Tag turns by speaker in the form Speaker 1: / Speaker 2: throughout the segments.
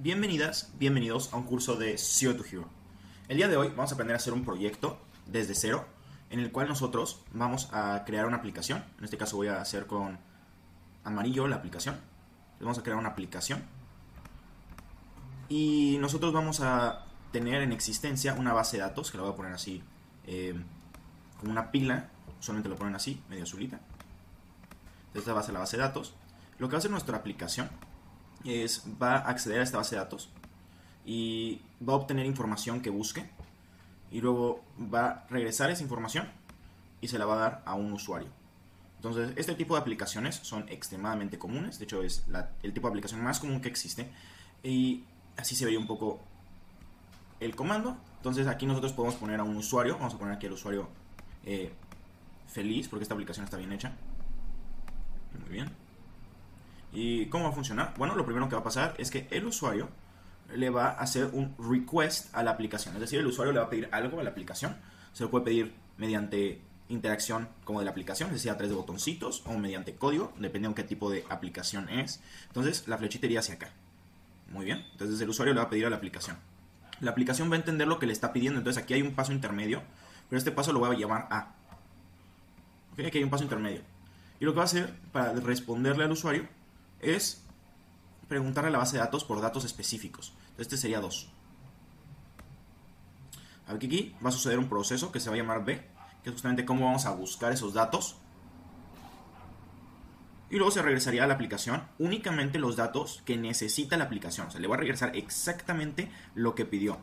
Speaker 1: Bienvenidas, bienvenidos a un curso de Zero to Hero. El día de hoy vamos a aprender a hacer un proyecto desde cero en el cual nosotros vamos a crear una aplicación. En este caso voy a hacer con amarillo la aplicación. Vamos a crear una aplicación y nosotros vamos a tener en existencia una base de datos que la voy a poner así como una pila. Solamente lo ponen así, medio azulita. Esta va a ser la base de datos. Lo que va a hacer nuestra aplicación va a acceder a esta base de datos y va a obtener información que busque y luego va a regresar esa información y se la va a dar a un usuario. Entonces este tipo de aplicaciones son extremadamente comunes. De hecho es el tipo de aplicación más común que existe y así se vería un poco el comando. Entonces aquí nosotros podemos poner a un usuario. Vamos a poner aquí al usuario feliz porque esta aplicación está bien hecha. Muy bien. ¿Y cómo va a funcionar? Bueno, lo primero que va a pasar es que el usuario le va a hacer un request a la aplicación. Es decir, el usuario le va a pedir algo a la aplicación. Se lo puede pedir mediante interacción como de la aplicación, es decir, a través de botoncitos o mediante código, depende de qué tipo de aplicación es. Entonces, la flechita iría hacia acá. Muy bien. Entonces, el usuario le va a pedir a la aplicación. La aplicación va a entender lo que le está pidiendo. Entonces, aquí hay un paso intermedio, pero este paso lo voy a llamar A. ¿Okay? Aquí hay un paso intermedio. Y lo que va a hacer para responderle al usuario es preguntarle a la base de datos por datos específicos. Este sería 2. Aquí va a suceder un proceso que se va a llamar B, que es justamente cómo vamos a buscar esos datos. Y luego se regresaría a la aplicación únicamente los datos que necesita la aplicación. O sea, le va a regresar exactamente lo que pidió.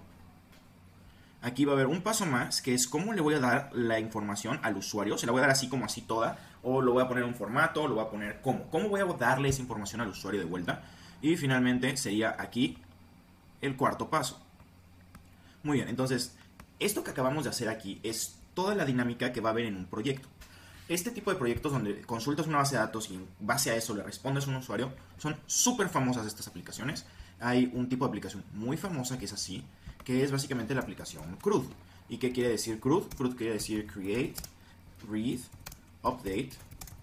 Speaker 1: Aquí va a haber un paso más, que es cómo le voy a dar la información al usuario. Se la voy a dar así como así toda, o lo voy a poner en un formato, o lo voy a poner cómo voy a darle esa información al usuario de vuelta. Y finalmente sería aquí el cuarto paso. Muy bien, entonces esto que acabamos de hacer aquí es toda la dinámica que va a haber en un proyecto. Este tipo de proyectos donde consultas una base de datos y en base a eso le respondes a un usuario, son súper famosas estas aplicaciones. Hay un tipo de aplicación muy famosa que es así, que es básicamente la aplicación CRUD. ¿Y qué quiere decir CRUD? CRUD quiere decir Create, Read, Update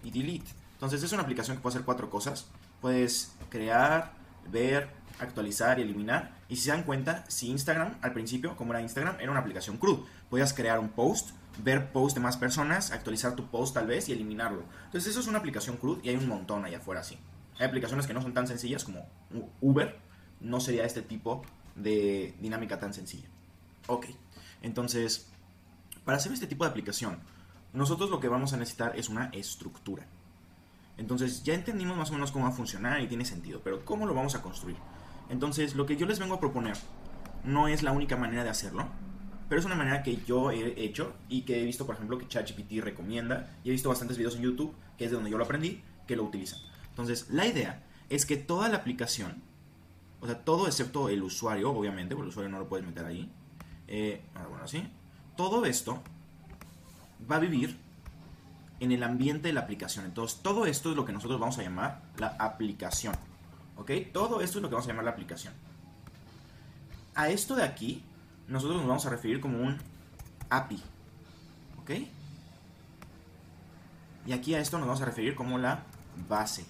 Speaker 1: y Delete. Entonces es una aplicación que puede hacer 4 cosas. Puedes crear, ver, actualizar y eliminar. Y si se dan cuenta, si Instagram al principio, como era Instagram, era una aplicación CRUD. Podías crear un post, ver post de más personas, actualizar tu post tal vez y eliminarlo. Entonces eso es una aplicación CRUD y hay un montón allá afuera así. Hay aplicaciones que no son tan sencillas como Uber. No sería este tipo de dinámica tan sencilla. Ok, entonces para hacer este tipo de aplicación nosotros lo que vamos a necesitar es una estructura. Entonces ya entendimos más o menos cómo va a funcionar y tiene sentido, pero ¿cómo lo vamos a construir? Entonces lo que yo les vengo a proponer no es la única manera de hacerlo, pero es una manera que yo he hecho y que he visto, por ejemplo, que ChatGPT recomienda, y he visto bastantes videos en YouTube, que es de donde yo lo aprendí, que lo utilizan. Entonces la idea es que toda la aplicación, o sea, todo excepto el usuario, obviamente, porque el usuario no lo puedes meter ahí. Bueno, así. Todo esto va a vivir en el ambiente de la aplicación. Entonces, todo esto es lo que nosotros vamos a llamar la aplicación. ¿Ok? Todo esto es lo que vamos a llamar la aplicación. A esto de aquí, nosotros nos vamos a referir como un API. ¿Ok? Y aquí a esto nos vamos a referir como la base.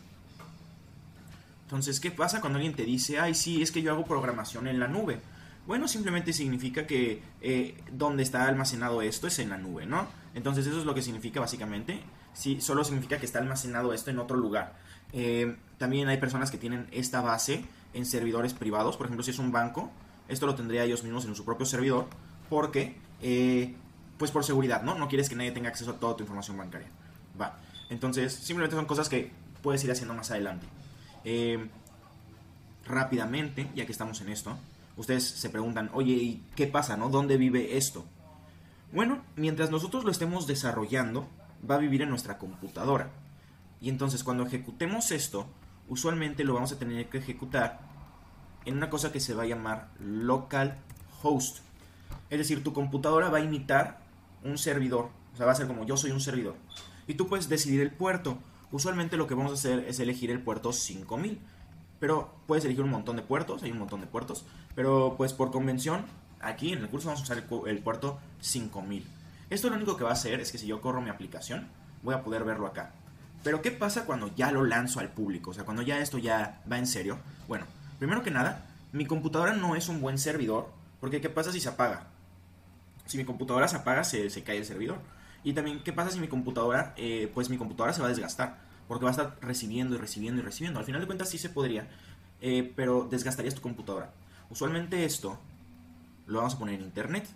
Speaker 1: Entonces, ¿qué pasa cuando alguien te dice, ay, sí, es que yo hago programación en la nube? Bueno, simplemente significa que donde está almacenado esto es en la nube, ¿no? Entonces, eso es lo que significa básicamente. Sí, solo significa que está almacenado esto en otro lugar. También hay personas que tienen esta base en servidores privados. Por ejemplo, si es un banco, esto lo tendría ellos mismos en su propio servidor porque, pues por seguridad, ¿no? No quieres que nadie tenga acceso a toda tu información bancaria. Va. Entonces, simplemente son cosas que puedes ir haciendo más adelante. Rápidamente, ya que estamos en esto, ustedes se preguntan, oye, ¿y qué pasa, no? ¿Dónde vive esto? Bueno, mientras nosotros lo estemos desarrollando, va a vivir en nuestra computadora. Y entonces cuando ejecutemos esto, usualmente lo vamos a tener que ejecutar en una cosa que se va a llamar localhost. Es decir, tu computadora va a imitar un servidor. O sea, va a ser como yo soy un servidor. Y tú puedes decidir el puerto. Usualmente lo que vamos a hacer es elegir el puerto 5000. Pero puedes elegir un montón de puertos, hay un montón de puertos. Pero pues por convención, aquí en el curso vamos a usar el puerto 5000. Esto lo único que va a hacer es que si yo corro mi aplicación, voy a poder verlo acá. Pero ¿qué pasa cuando ya lo lanzo al público? O sea, cuando ya esto ya va en serio. Bueno, primero que nada, Mi computadora no es un buen servidor, porque ¿qué pasa si se apaga? Si mi computadora se apaga, se cae el servidor. Y también, ¿qué pasa si mi computadora, pues mi computadora se va a desgastar? Porque va a estar recibiendo y recibiendo y recibiendo. Al final de cuentas sí se podría, pero desgastarías tu computadora. Usualmente esto lo vamos a poner en internet.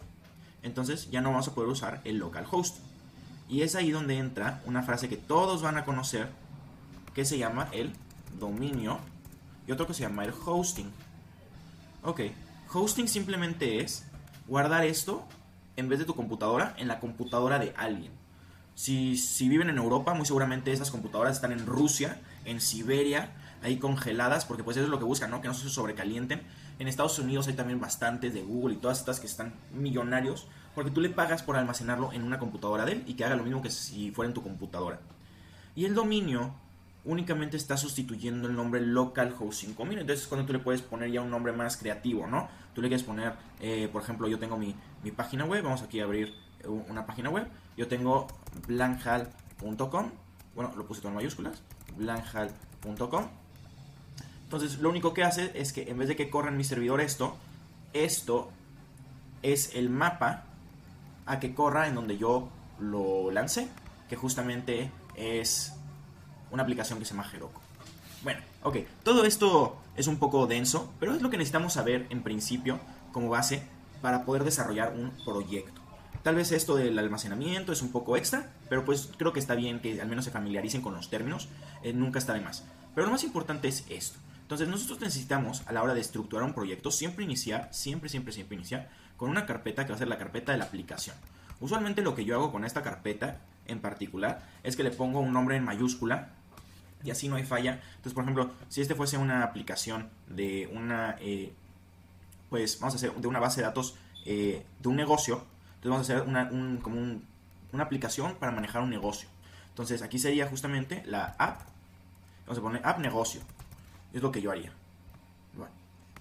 Speaker 1: Entonces ya no vamos a poder usar el localhost. Y es ahí donde entra una frase que todos van a conocer, que se llama el dominio, y otro que se llama el hosting. Ok, hosting simplemente es guardar esto en vez de tu computadora en la computadora de alguien. Si viven en Europa, muy seguramente esas computadoras están en Rusia, en Siberia, ahí congeladas, porque pues eso es lo que buscan, ¿no? Que no se sobrecalienten. En Estados Unidos hay también bastantes de Google y todas estas que están millonarios, porque tú le pagas por almacenarlo en una computadora de él y que haga lo mismo que si fuera en tu computadora. Y el dominio únicamente está sustituyendo el nombre localhost 5000. Entonces es cuando tú le puedes poner ya un nombre más creativo, ¿no? Tú le quieres poner, por ejemplo, yo tengo mi página web. Vamos aquí a abrir una página web. Yo tengo blanhal.com. Bueno, lo puse todo en mayúsculas. blanhal.com. Entonces lo único que hace es que en vez de que corra en mi servidor esto es el mapa a que corra en donde yo lo lancé, que justamente es una aplicación que se llama Heroku. Bueno, ok, todo esto es un poco denso, pero es lo que necesitamos saber en principio como base para poder desarrollar un proyecto. Tal vez esto del almacenamiento es un poco extra, pero pues creo que está bien que al menos se familiaricen con los términos, nunca está de más. Pero lo más importante es esto. Entonces nosotros necesitamos, a la hora de estructurar un proyecto, siempre iniciar con una carpeta que va a ser la carpeta de la aplicación. Usualmente lo que yo hago con esta carpeta en particular es que le pongo un nombre en mayúscula y así no hay falla. Entonces, por ejemplo, si este fuese una aplicación de una, pues vamos a hacer de una base de datos de un negocio, entonces vamos a hacer una aplicación para manejar un negocio. Entonces aquí sería justamente la app, vamos a poner app negocio, es lo que yo haría. Bueno,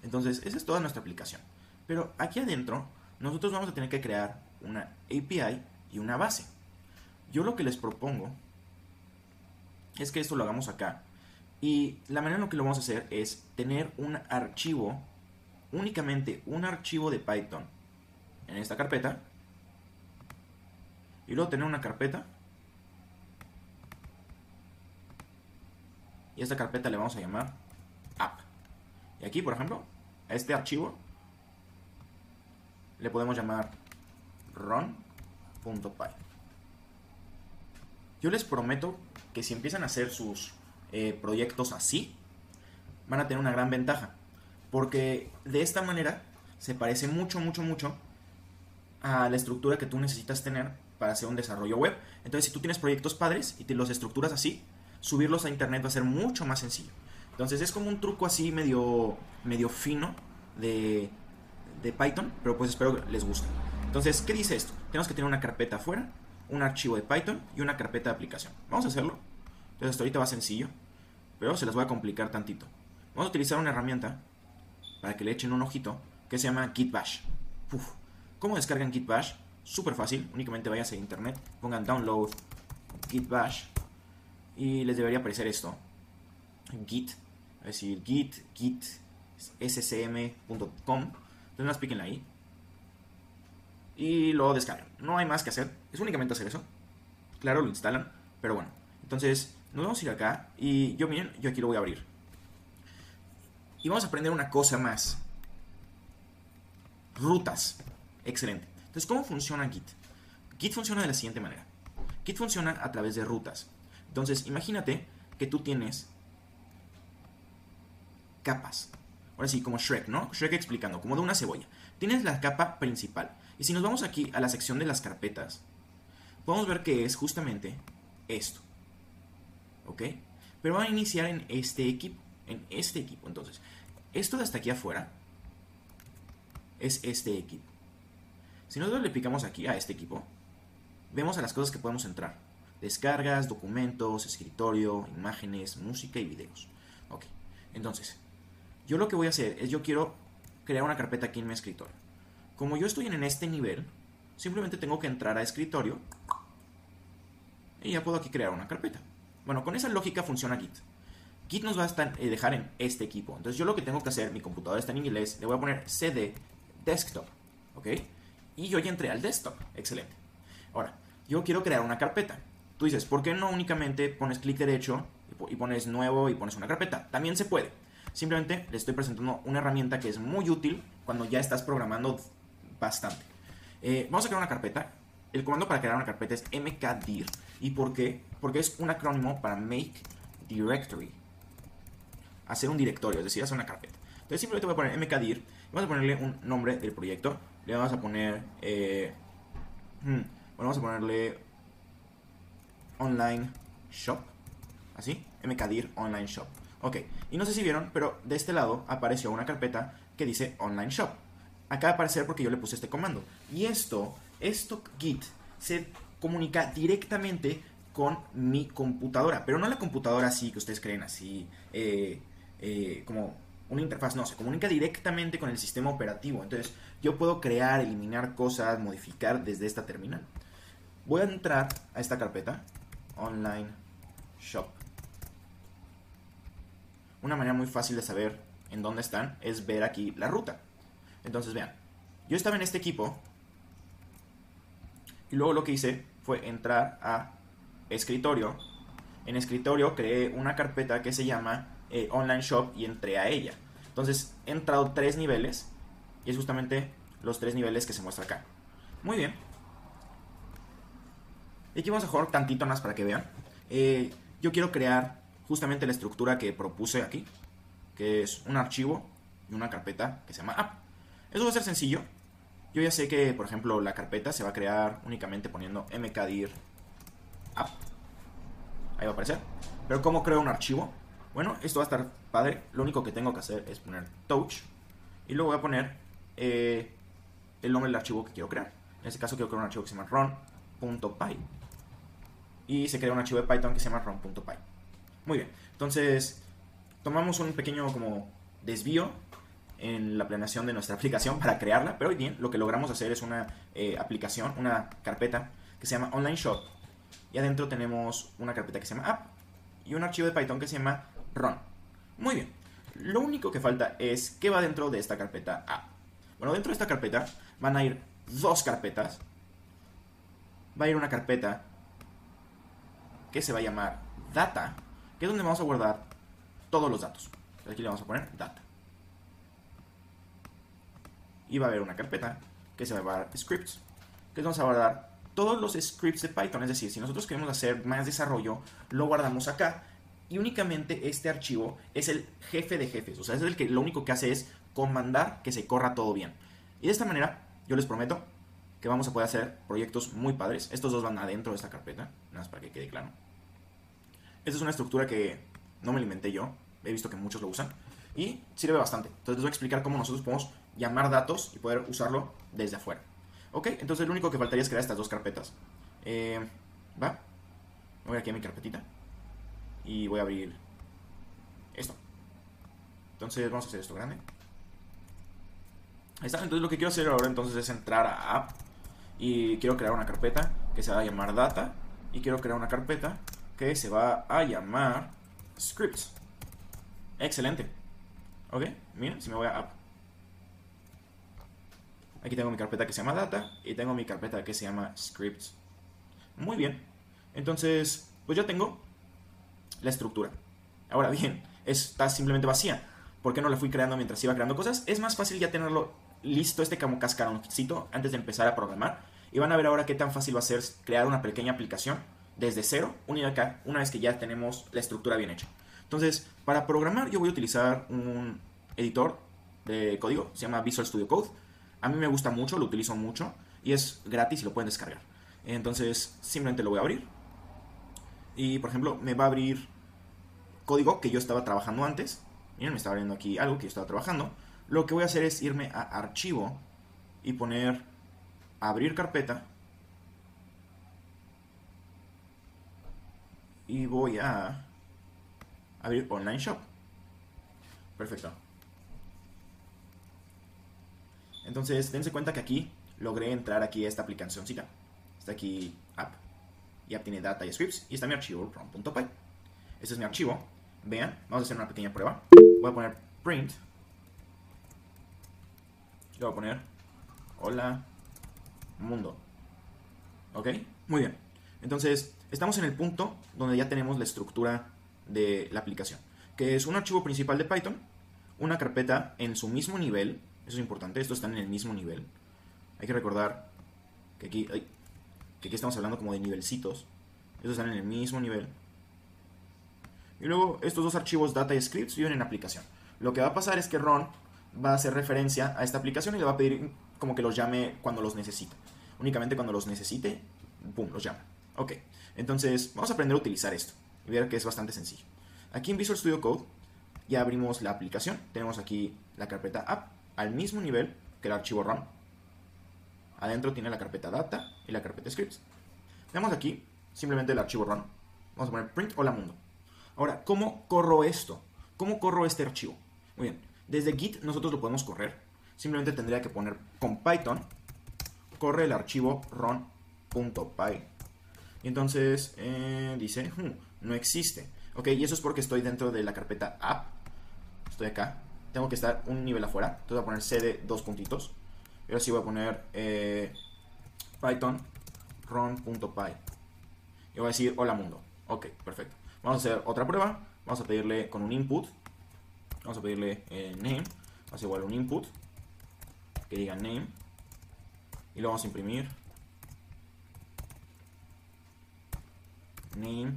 Speaker 1: entonces esa es toda nuestra aplicación. Pero aquí adentro nosotros vamos a tener que crear una API y una base. Yo lo que les propongo es que esto lo hagamos acá. Y la manera en la que lo vamos a hacer es tener un archivo, únicamente un archivo de Python en esta carpeta. Y luego tener una carpeta. Y a esta carpeta le vamos a llamar app. Y aquí, por ejemplo, a este archivo le podemos llamar run.py. Yo les prometo que si empiezan a hacer sus proyectos así, van a tener una gran ventaja. Porque de esta manera se parece mucho a la estructura que tú necesitas tener para hacer un desarrollo web. Entonces, si tú tienes proyectos padres y te los estructuras así, subirlos a internet va a ser mucho más sencillo. Entonces, es como un truco así medio fino de Python, pero pues espero que les guste. Entonces, ¿qué dice esto? Tenemos que tener una carpeta afuera, un archivo de Python y una carpeta de aplicación. Vamos a hacerlo. Entonces, hasta ahorita va sencillo, pero se las voy a complicar tantito. Vamos a utilizar una herramienta para que le echen un ojito que se llama Git Bash. ¿Cómo descargan Git Bash? Súper fácil, únicamente váyanse a internet, pongan download Git Bash y les debería aparecer esto. Git, es decir, git scm.com. Entonces más píquenla ahí y lo descargan. No hay más que hacer, es únicamente hacer eso. Claro, lo instalan, pero bueno. Entonces nos vamos a ir acá y yo aquí lo voy a abrir. Y vamos a aprender una cosa más. Rutas. Excelente. Entonces, ¿cómo funciona Git? Git funciona de la siguiente manera. Git funciona a través de rutas. Entonces, imagínate que tú tienes capas. Ahora sí, como Shrek, ¿no? Shrek explicando, como de una cebolla. Tienes la capa principal. Y si nos vamos aquí a la sección de las carpetas, podemos ver que es justamente esto. ¿Ok? Pero va a iniciar en este equipo. Entonces, esto de hasta aquí afuera es este equipo. Si nosotros le picamos aquí a este equipo, vemos a las cosas que podemos entrar. Descargas, documentos, escritorio, imágenes, música y videos. Ok, entonces, yo lo que voy a hacer es yo quiero crear una carpeta aquí en mi escritorio. Como yo estoy en este nivel, simplemente tengo que entrar a escritorio y ya puedo aquí crear una carpeta. Bueno, con esa lógica funciona Git. Git nos va a dejar en este equipo. Entonces yo lo que tengo que hacer, mi computadora está en inglés, le voy a poner cd desktop, ¿ok? Y yo ya entré al desktop, excelente. Ahora, yo quiero crear una carpeta. Tú dices, ¿por qué no únicamente pones clic derecho y pones nuevo y pones una carpeta? También se puede. Simplemente les estoy presentando una herramienta que es muy útil cuando ya estás programando bastante. Vamos a crear una carpeta. El comando para crear una carpeta es mkdir. ¿Y por qué? Porque es un acrónimo para make directory. Hacer un directorio, es decir, hacer una carpeta. Entonces simplemente voy a poner mkdir. Vamos a ponerle un nombre del proyecto. Le vamos a poner... bueno, vamos a ponerle online shop. Así, mkdir online shop. Ok, y no sé si vieron, pero de este lado apareció una carpeta que dice online shop. Acaba de aparecer porque yo le puse este comando. Y esto Git se comunica directamente con mi computadora. Pero no la computadora así que ustedes creen así, como una interfaz. No, se comunica directamente con el sistema operativo. Entonces yo puedo crear, eliminar cosas, modificar desde esta terminal. Voy a entrar a esta carpeta, online shop. Una manera muy fácil de saber en dónde están es ver aquí la ruta. Entonces vean, yo estaba en este equipo y luego lo que hice fue entrar a escritorio. En escritorio creé una carpeta que se llama online shop y entré a ella. Entonces he entrado 3 niveles y es justamente los 3 niveles que se muestra acá. Muy bien. Y aquí vamos a jugar tantito más para que vean. Yo quiero crear justamente la estructura que propuse aquí, que es un archivo y una carpeta que se llama app. Eso va a ser sencillo. Yo ya sé que, por ejemplo, la carpeta se va a crear únicamente poniendo mkdir app. Ahí va a aparecer. Pero ¿cómo creo un archivo? Bueno, esto va a estar padre. Lo único que tengo que hacer es poner touch. Y luego voy a poner el nombre del archivo que quiero crear. En este caso quiero crear un archivo que se llama run.py. Y se crea un archivo de Python que se llama run.py. Muy bien. Entonces, tomamos un pequeño como desvío en la planeación de nuestra aplicación para crearla, pero hoy bien lo que logramos hacer es una aplicación, una carpeta que se llama online shop y adentro tenemos una carpeta que se llama app y un archivo de Python que se llama run. Muy bien, lo único que falta es qué va dentro de esta carpeta app. Bueno, dentro de esta carpeta van a ir 2 carpetas. Va a ir una carpeta que se va a llamar data, que es donde vamos a guardar todos los datos. Aquí le vamos a poner data. Y va a haber una carpeta que se va a llamar scripts, que vamos a guardar todos los scripts de Python. Es decir, si nosotros queremos hacer más desarrollo, lo guardamos acá. Y únicamente este archivo es el jefe de jefes. O sea, es el que lo único que hace es comandar que se corra todo bien. Y de esta manera, yo les prometo que vamos a poder hacer proyectos muy padres. Estos 2 van adentro de esta carpeta, nada más para que quede claro. Esta es una estructura que no me la inventé yo. He visto que muchos lo usan. Y sirve bastante. Entonces les voy a explicar cómo nosotros podemos llamar datos y poder usarlo desde afuera. Ok, entonces lo único que faltaría es crear estas 2 carpetas. Va. Voy aquí a mi carpetita. Y voy a abrir esto. Entonces vamos a hacer esto grande. Ahí está. Entonces lo que quiero hacer ahora entonces es entrar a app. Y quiero crear una carpeta que se va a llamar data. Y quiero crear una carpeta que se va a llamar scripts. Excelente. Ok, miren, si me voy a app. Aquí tengo mi carpeta que se llama data y tengo mi carpeta que se llama scripts. Muy bien. Entonces, pues ya tengo la estructura. Ahora bien, está simplemente vacía. ¿Por qué no la fui creando mientras iba creando cosas? Es más fácil ya tenerlo listo, como cascaroncito, antes de empezar a programar. Y van a ver ahora qué tan fácil va a ser crear una pequeña aplicación desde cero, una vez que ya tenemos la estructura bien hecha. Entonces, para programar yo voy a utilizar un editor de código, se llama Visual Studio Code. A mí me gusta mucho, lo utilizo mucho y es gratis y lo pueden descargar. Entonces, simplemente lo voy a abrir. Y, por ejemplo, me va a abrir código que yo estaba trabajando antes. Miren, me está abriendo aquí algo que yo estaba trabajando. Lo que voy a hacer es irme a archivo y poner abrir carpeta. Y voy a abrir online shop. Perfecto. Entonces, dense cuenta que aquí logré entrar aquí a esta aplicacióncita. Está aquí app. Y app tiene data y scripts. Y está mi archivo run.py. Este es mi archivo. vean, vamos a hacer una pequeña prueba. Voy a poner print. Y voy a poner hola mundo. ¿Ok? Muy bien. Entonces, estamos en el punto donde ya tenemos la estructura de la aplicación, que es un archivo principal de Python, una carpeta en su mismo nivel. Eso es importante, estos están en el mismo nivel. Hay que recordar que aquí estamos hablando como de nivelcitos. Estos están en el mismo nivel. Y luego estos dos archivos data y scripts viven en aplicación. Lo que va a pasar es que Ron va a hacer referencia a esta aplicación y le va a pedir como que los llame cuando los necesite. Únicamente cuando los necesite, boom, los llama. Ok, entonces vamos a aprender a utilizar esto y ver que es bastante sencillo. Aquí en Visual Studio Code ya abrimos la aplicación. Tenemos aquí la carpeta app al mismo nivel que el archivo Ron. Adentro tiene la carpeta data y la carpeta scripts. Tenemos aquí simplemente el archivo Ron. Vamos a poner print hola mundo. Ahora, ¿cómo corro esto? ¿Cómo corro este archivo? Muy bien, desde Git nosotros lo podemos correr. Simplemente tendría que poner con Python, corre el archivo ron.py. Y entonces dice, no existe. Ok, y eso es porque estoy dentro de la carpeta app. Estoy acá. Tengo que estar un nivel afuera. Entonces voy a poner cd dos puntitos. Y ahora sí voy a poner Python ron.py. Y voy a decir hola mundo. Ok, perfecto. Vamos a hacer otra prueba. Vamos a pedirle con un input. Vamos a pedirle name. Vamos a hacer igual un input que diga name. Y lo vamos a imprimir. Name.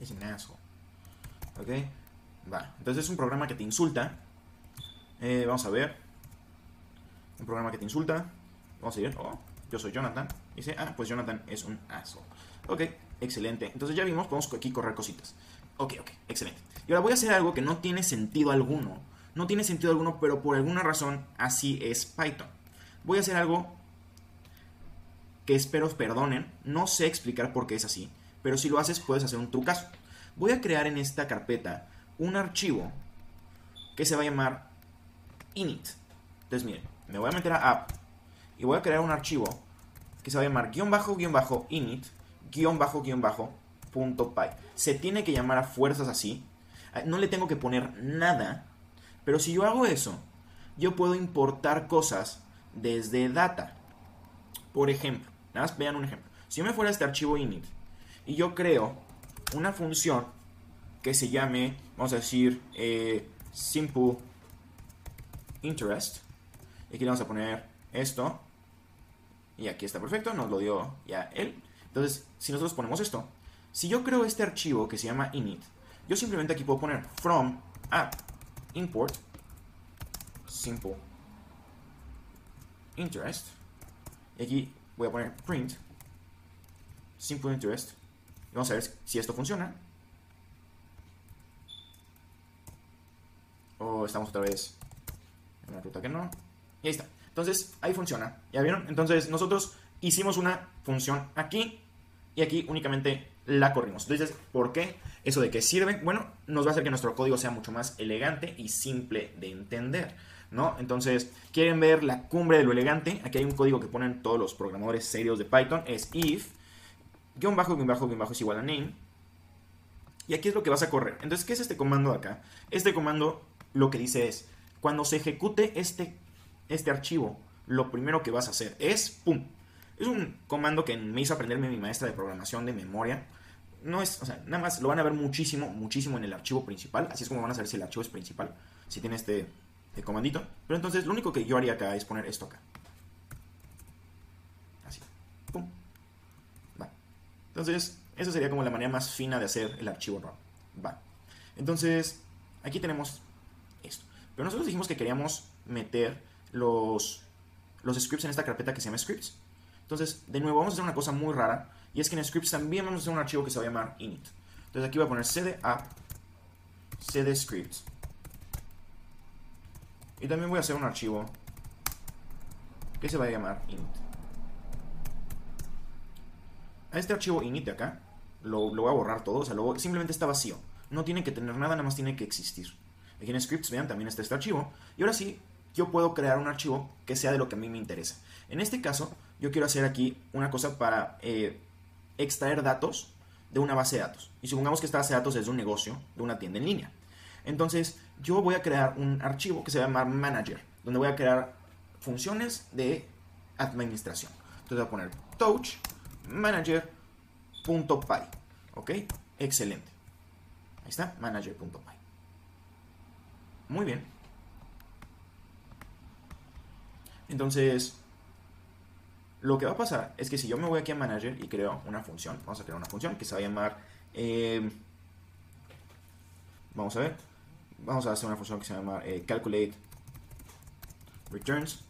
Speaker 1: Es un asshole. Ok. Va. Entonces es un programa que te insulta. Vamos a ver. Un programa que te insulta. Vamos a ir. Oh, yo soy Jonathan. Dice, pues Jonathan es un asshole. Ok, excelente. Entonces ya vimos, podemos aquí correr cositas. Ok, excelente. Y ahora voy a hacer algo que no tiene sentido alguno. No tiene sentido alguno, pero por alguna razón así es Python. Voy a hacer algo que espero perdonen. No sé explicar por qué es así, pero si lo haces puedes hacer un trucazo. Voy a crear en esta carpeta un archivo que se va a llamar init. Entonces miren, me voy a meter a app y voy a crear un archivo que se va a llamar _init_.py. Se tiene que llamar a fuerzas así. No le tengo que poner nada. Pero si yo hago eso, yo puedo importar cosas desde data. Por ejemplo, nada más vean un ejemplo. Si yo me fuera a este archivo init y yo creo una función que se llame, vamos a decir, simple interest. Y aquí le vamos a poner esto. Y aquí está perfecto, nos lo dio ya él. Entonces, si nosotros ponemos esto, si yo creo este archivo que se llama init, yo simplemente aquí puedo poner from app import simple interest. Y aquí voy a poner print simple interest. Y vamos a ver si esto funciona. O estamos otra vez en una ruta que no. Y ahí está. Entonces, ahí funciona. ¿Ya vieron? Entonces, nosotros hicimos una función aquí y aquí únicamente la corrimos. Entonces, ¿por qué? ¿Eso de qué sirve? Bueno, nos va a hacer que nuestro código sea mucho más elegante y simple de entender, ¿no? Entonces, ¿quieren ver la cumbre de lo elegante? Aquí hay un código que ponen todos los programadores serios de Python. Es if ___ es igual a name. Y aquí es lo que vas a correr. Entonces, ¿qué es este comando de acá? Este comando lo que dice es, cuando se ejecute este archivo, lo primero que vas a hacer es, ¡pum! Es un comando que me hizo aprenderme mi maestra de programación de memoria. No es, o sea, nada más lo van a ver muchísimo en el archivo principal. Así es como van a saber si el archivo es principal, si tiene este comandito. Pero entonces lo único que yo haría acá es poner esto acá. Así, ¡pum! Va. Entonces, esa sería como la manera más fina de hacer el archivo ROM. Va. Entonces, aquí tenemos esto. Pero nosotros dijimos que queríamos meter los scripts en esta carpeta que se llama scripts. Entonces, de nuevo, vamos a hacer una cosa muy rara. Y es que en scripts también vamos a hacer un archivo que se va a llamar init. Entonces aquí voy a poner cd app, cd scripts. Y también voy a hacer un archivo que se va a llamar init. A este archivo init de acá lo voy a borrar todo. O sea, simplemente está vacío. No tiene que tener nada, nada más tiene que existir. Aquí en scripts, vean, también está este archivo. Y ahora sí, yo puedo crear un archivo que sea de lo que a mí me interesa. En este caso, yo quiero hacer aquí una cosa para extraer datos de una base de datos. Y supongamos que esta base de datos es de un negocio, de una tienda en línea. Entonces, yo voy a crear un archivo que se va a llamar manager, donde voy a crear funciones de administración. Entonces voy a poner touch manager.py. ¿Ok? Excelente. Ahí está, manager.py. Muy bien. Entonces, lo que va a pasar es que si yo me voy aquí a manager y creo una función, vamos a crear una función que se va a llamar, vamos a ver, vamos a hacer una función que se llama calculate returns,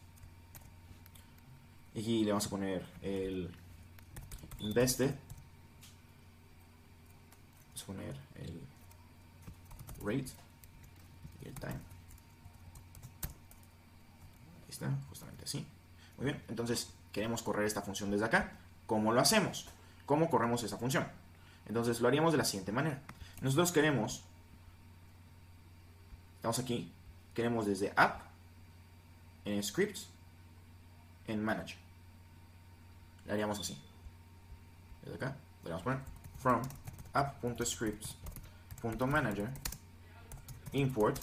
Speaker 1: y aquí le vamos a poner el invested, vamos a poner el rate y el time. Ahí está, justamente así. Muy bien, entonces queremos correr esta función desde acá. ¿Cómo lo hacemos? ¿Cómo corremos esa función? Entonces lo haríamos de la siguiente manera. Nosotros queremos, estamos aquí, queremos desde app, en scripts, en manager. Le haríamos así. Desde acá, le vamos a poner from app.scripts.manager import.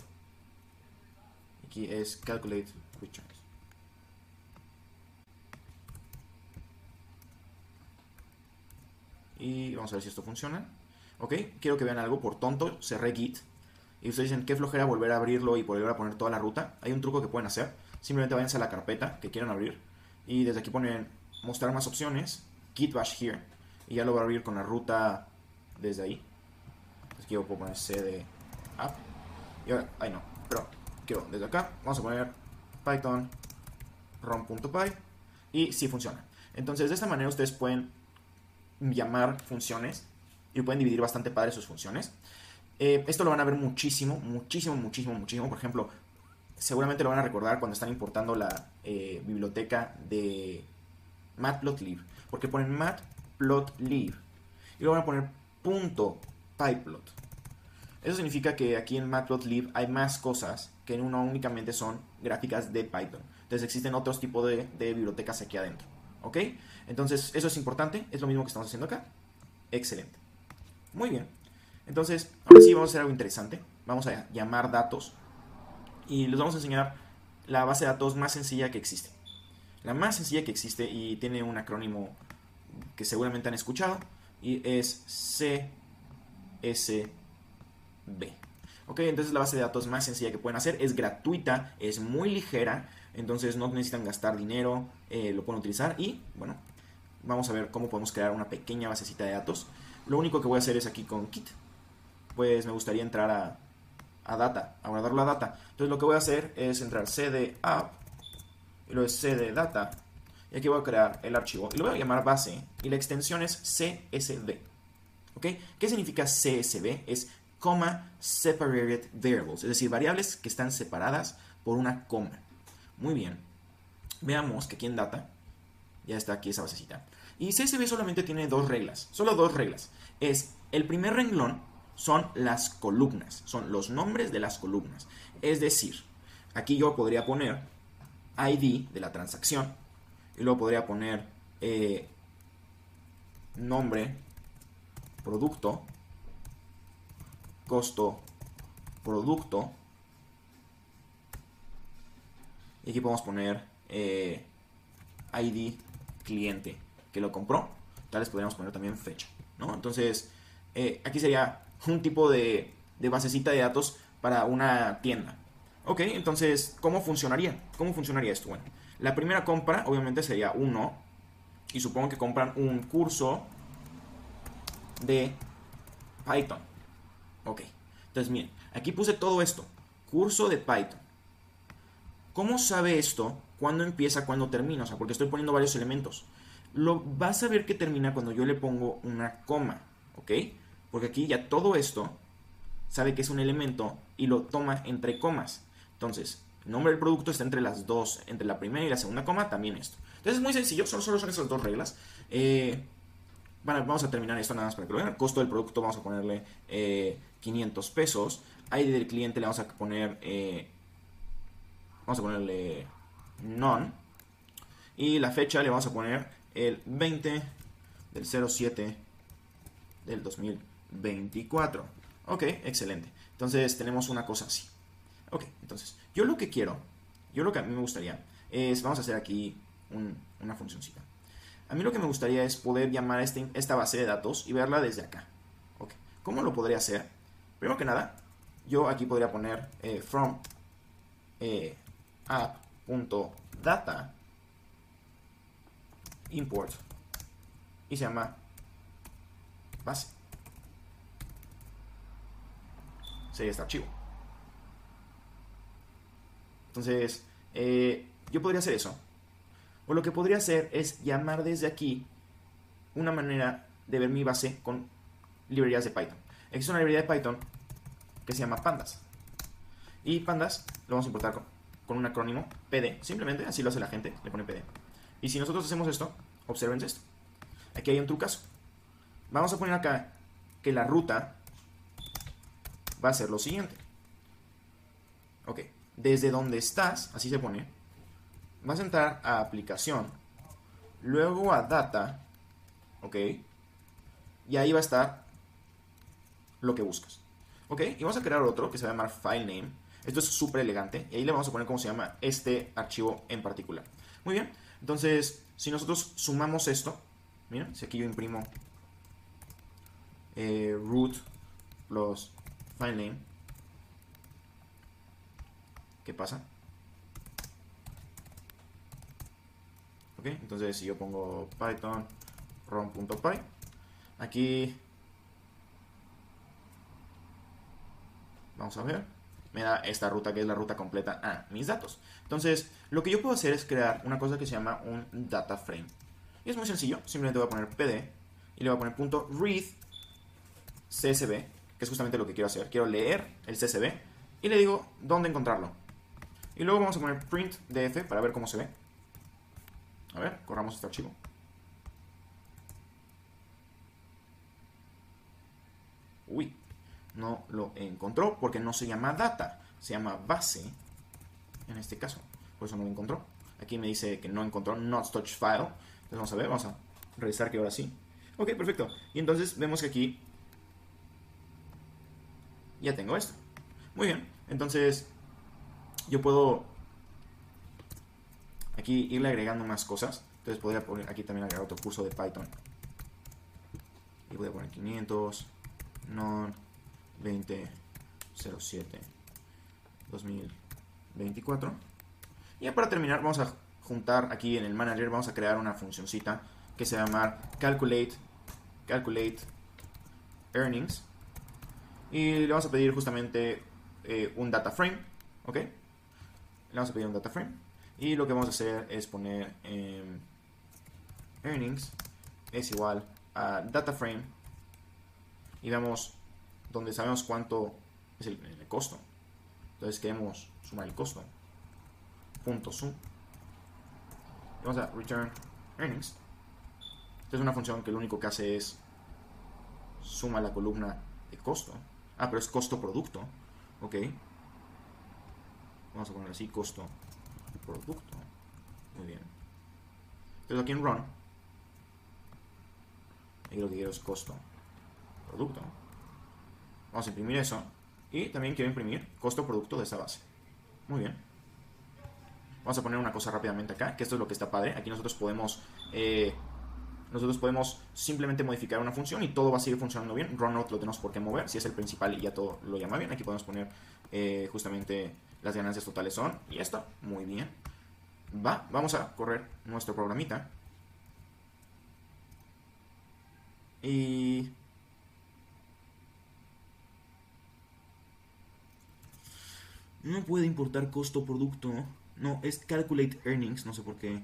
Speaker 1: Aquí es calculate returns. Y vamos a ver si esto funciona. Ok, quiero que vean algo. Por tonto, cerré Git. Y ustedes dicen, qué flojera volver a abrirlo y volver a poner toda la ruta. Hay un truco que pueden hacer. Simplemente váyanse a la carpeta que quieran abrir. Y desde aquí ponen mostrar más opciones. Git bash here. Y ya lo va a abrir con la ruta desde ahí. Aquí yo puedo poner cd app. Y ahora, ay no, pero quiero desde acá. Vamos a poner python rom.py. Y sí funciona. Entonces de esta manera ustedes pueden llamar funciones y pueden dividir bastante padre sus funciones. Esto lo van a ver muchísimo. Por ejemplo, seguramente lo van a recordar cuando están importando la biblioteca de matplotlib, porque ponen matplotlib y luego van a poner .pyplot. Eso significa que aquí en matplotlib hay más cosas que no únicamente son gráficas de Python. Entonces existen otros tipos de bibliotecas aquí adentro. ¿Ok? Entonces, eso es importante. Es lo mismo que estamos haciendo acá. Excelente. Muy bien. Entonces, ahora sí vamos a hacer algo interesante. Vamos a llamar datos. Y les vamos a enseñar la base de datos más sencilla que existe. La más sencilla que existe y tiene un acrónimo que seguramente han escuchado. Y es CSV. Ok, entonces la base de datos más sencilla que pueden hacer. Es gratuita, es muy ligera. Entonces no necesitan gastar dinero, lo pueden utilizar y bueno, vamos a ver cómo podemos crear una pequeña basecita de datos. Lo único que voy a hacer es aquí con Git, pues me gustaría entrar a data, a guardar la data. Entonces lo que voy a hacer es entrar cd app y luego cd data y aquí voy a crear el archivo y lo voy a llamar base y la extensión es CSV. ¿Ok? ¿Qué significa CSV? Es comma separated variables, es decir, variables que están separadas por una coma. Muy bien, veamos que aquí en data ya está aquí esa basecita. Y CSV solamente tiene dos reglas, solo dos reglas. Es el primer renglón son las columnas, son los nombres de las columnas. Es decir, aquí yo podría poner ID de la transacción y luego podría poner nombre, producto, costo, producto. Y aquí podemos poner ID cliente que lo compró. Tal vez podríamos poner también fecha, ¿no? Entonces, aquí sería un tipo de basecita de datos para una tienda. Ok, entonces, ¿cómo funcionaría? ¿Cómo funcionaría esto? Bueno, la primera compra obviamente sería 1. Y supongo que compran un curso de Python. Ok, entonces miren, aquí puse todo esto. Curso de Python. ¿Cómo sabe esto cuándo empieza, cuándo termina? O sea, porque estoy poniendo varios elementos. Lo vas a ver que termina cuando yo le pongo una coma, ¿ok? Porque aquí ya todo esto sabe que es un elemento y lo toma entre comas. Entonces, el nombre del producto está entre las dos, entre la primera y la segunda coma, también esto. Entonces es muy sencillo, solo son esas dos reglas. Bueno, vamos a terminar esto nada más para que lo vean. El costo del producto vamos a ponerle 500 pesos. ID del cliente le vamos a poner... vamos a ponerle none. Y la fecha le vamos a poner el 20 del 07 del 2024. Ok, excelente. Entonces tenemos una cosa así. Ok, entonces yo lo que a mí me gustaría es, vamos a hacer aquí una funcioncita. A mí lo que me gustaría es poder llamar a esta base de datos y verla desde acá. Ok, ¿cómo lo podría hacer? Primero que nada, yo aquí podría poner from app.data import y se llama base. Sería este archivo. Entonces, yo podría hacer eso. O lo que podría hacer es llamar desde aquí una manera de ver mi base con librerías de Python. Existe una librería de Python que se llama Pandas. Y Pandas lo vamos a importar con un acrónimo PD. Simplemente así lo hace la gente, le pone PD. Y si nosotros hacemos esto, observen esto. Aquí hay un trucazo. Vamos a poner acá que la ruta va a ser lo siguiente. Ok, desde donde estás, así se pone, vas a entrar a aplicación, luego a data, ok, y ahí va a estar lo que buscas. Ok, y vamos a crear otro que se va a llamar file name. Esto es súper elegante, y ahí le vamos a poner cómo se llama este archivo en particular. Muy bien, entonces, si nosotros sumamos esto, miren, si aquí yo imprimo root plus file name, ¿qué pasa? Ok, entonces si yo pongo python rom.py, aquí vamos a ver, me da esta ruta que es la ruta completa a mis datos. Entonces, lo que yo puedo hacer es crear una cosa que se llama un data frame. Y es muy sencillo, simplemente voy a poner pd y le voy a poner .read csv, que es justamente lo que quiero hacer. Quiero leer el csv y le digo dónde encontrarlo. Y luego vamos a poner print df para ver cómo se ve. A ver, corramos este archivo. Uy, no lo encontró porque no se llama data, se llama base en este caso, por eso no lo encontró. Aquí me dice que no encontró not touch file. Entonces vamos a ver, vamos a revisar que ahora sí. Ok, perfecto. Y entonces vemos que aquí ya tengo esto. Muy bien, entonces yo puedo aquí irle agregando más cosas. Entonces podría poner aquí también agregar otro curso de Python. Y voy a poner 500 non 2007 2024. Y ya para terminar vamos a juntar aquí en el manager, vamos a crear una funcioncita que se llama calculate earnings. Y le vamos a pedir justamente un data frame. Ok, le vamos a pedir un data frame. Y lo que vamos a hacer es poner earnings es igual a data frame. Y vemos donde sabemos cuánto es el costo. Entonces queremos sumar el costo. Punto sum. Y vamos a return earnings. Esta es una función que lo único que hace es suma la columna de costo. Ah, pero es costo producto. Ok. Vamos a poner así, costo producto. Muy bien. Entonces aquí en run, y lo que quiero es costo producto. Vamos a imprimir eso. Y también quiero imprimir costo producto de esa base. Muy bien. Vamos a poner una cosa rápidamente acá, que esto es lo que está padre. Aquí nosotros podemos simplemente modificar una función y todo va a seguir funcionando bien. Run out lo tenemos por qué mover, si es el principal y ya todo lo llama bien. Aquí podemos poner justamente las ganancias totales son, y esto, muy bien. Vamos a correr nuestro programita. Y no puede importar costo producto. No, es calculate earnings, no sé por qué.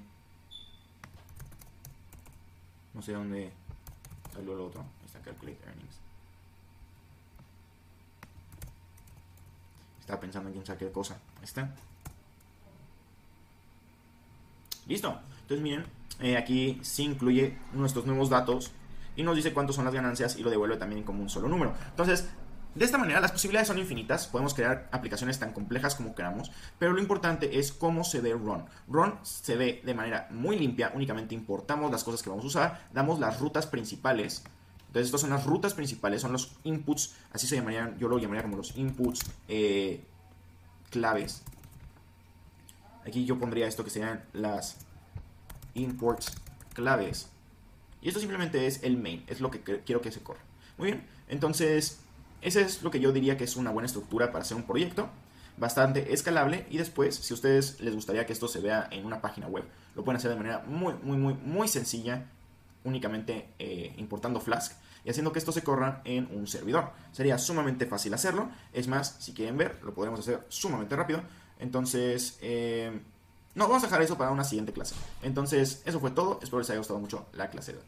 Speaker 1: No sé dónde salió el otro. Ahí está, calculate earnings. Estaba pensando en quién sabe qué cosa. Ahí está. Listo. Entonces miren, aquí sí incluye nuestros nuevos datos y nos dice cuántos son las ganancias y lo devuelve también como un solo número. Entonces, de esta manera las posibilidades son infinitas. Podemos crear aplicaciones tan complejas como queramos, pero lo importante es cómo se ve run. Run se ve de manera muy limpia. Únicamente importamos las cosas que vamos a usar, damos las rutas principales Entonces estas son las rutas principales, son los inputs, así se llamarían, yo lo llamaría como los inputs claves. Aquí yo pondría esto que serían las imports claves. Y esto simplemente es el main, es lo que quiero que se corra. Muy bien, entonces ese es lo que yo diría que es una buena estructura para hacer un proyecto. Bastante escalable, y después, si a ustedes les gustaría que esto se vea en una página web, lo pueden hacer de manera muy sencilla, únicamente importando Flask y haciendo que esto se corra en un servidor. Sería sumamente fácil hacerlo. Es más, si quieren ver, lo podremos hacer sumamente rápido. Entonces, no, vamos a dejar eso para una siguiente clase. Entonces, eso fue todo. Espero les haya gustado mucho la clase de hoy.